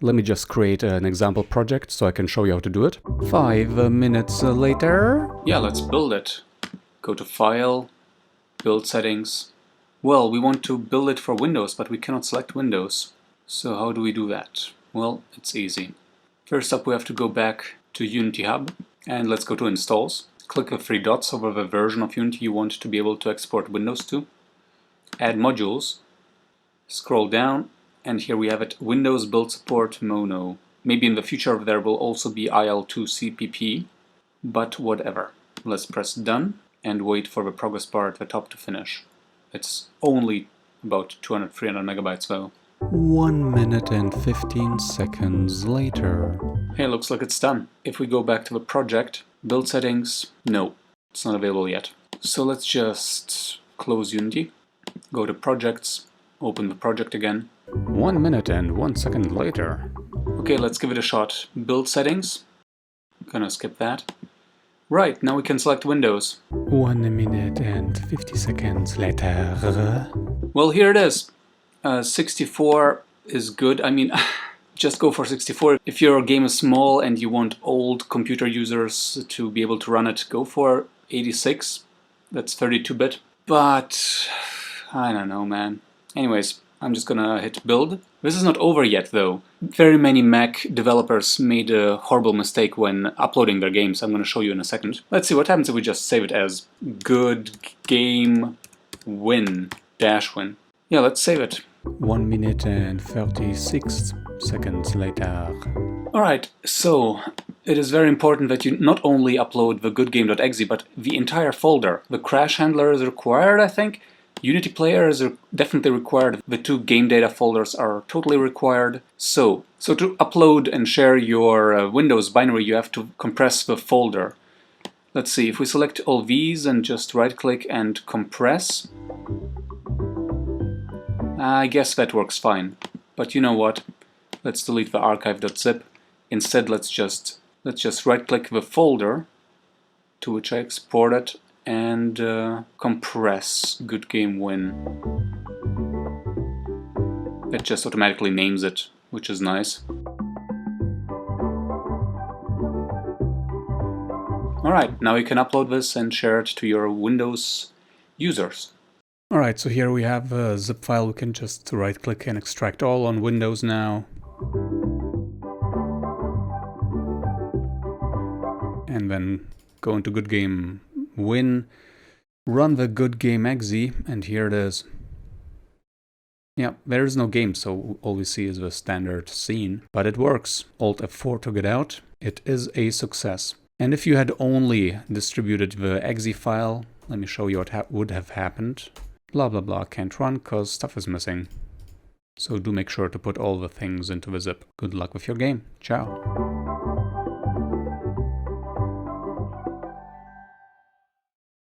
Let me just create an example project so I can show you how to do it. 5 minutes later. Yeah, let's build it. Go to File, Build Settings. Well, we want to build it for Windows, but we cannot select Windows. So how do we do that? Well, it's easy. First up, we have to go back to Unity Hub, and let's go to Installs. Click the 3 dots over the version of Unity you want to be able to export Windows to. Add Modules. Scroll down, and here we have it, Windows Build Support Mono. Maybe in the future there will also be IL2 CPP, but whatever. Let's press Done and wait for the progress bar at the top to finish. It's only about 200-300 megabytes though. 1 minute and 15 seconds later. Hey, looks like it's done. If we go back to the project, build settings, no, it's not available yet. So let's just close Unity, go to projects, open the project again. 1 minute and 1 second later. Okay, let's give it a shot. Build settings. Gonna skip that. Right, now we can select Windows. 1 minute and 50 seconds later. Well, here it is. 64 is good. I mean, just go for 64. If your game is small and you want old computer users to be able to run it, go for 86. That's 32-bit. But I don't know, man. Anyways, I'm just gonna hit build. This is not over yet though. Very many Mac developers made a horrible mistake when uploading their games. I'm gonna show you in a second. Let's see what happens if we just save it as good game win -win. Yeah, let's save it. 1 minute and 36 seconds later. Alright, so it is very important that you not only upload the goodgame.exe but the entire folder. The crash handler is required, I think. Unity Player is definitely required. The 2 game data folders are totally required. So to upload and share your Windows binary, you have to compress the folder. Let's see, if we select all these and just right-click and compress, I guess that works fine. But you know what? Let's delete the archive.zip. Instead, let's just right-click the folder to which I exported and compress good game win. It just automatically names it, which is nice. Alright, now you can upload this and share it to your Windows users. Alright, so here we have a zip file. We can just right-click and extract all on Windows now. And then go into Good Game Win, run the Good Game exe, and here it is. Yeah, there is no game, so all we see is the standard scene, but it works. Alt F4 to get out. It is a success. And if you had only distributed the exe file, let me show you what would have happened. Blah blah blah can't run because stuff is missing. So do make sure to put all the things into the zip. Good luck with your game. Ciao.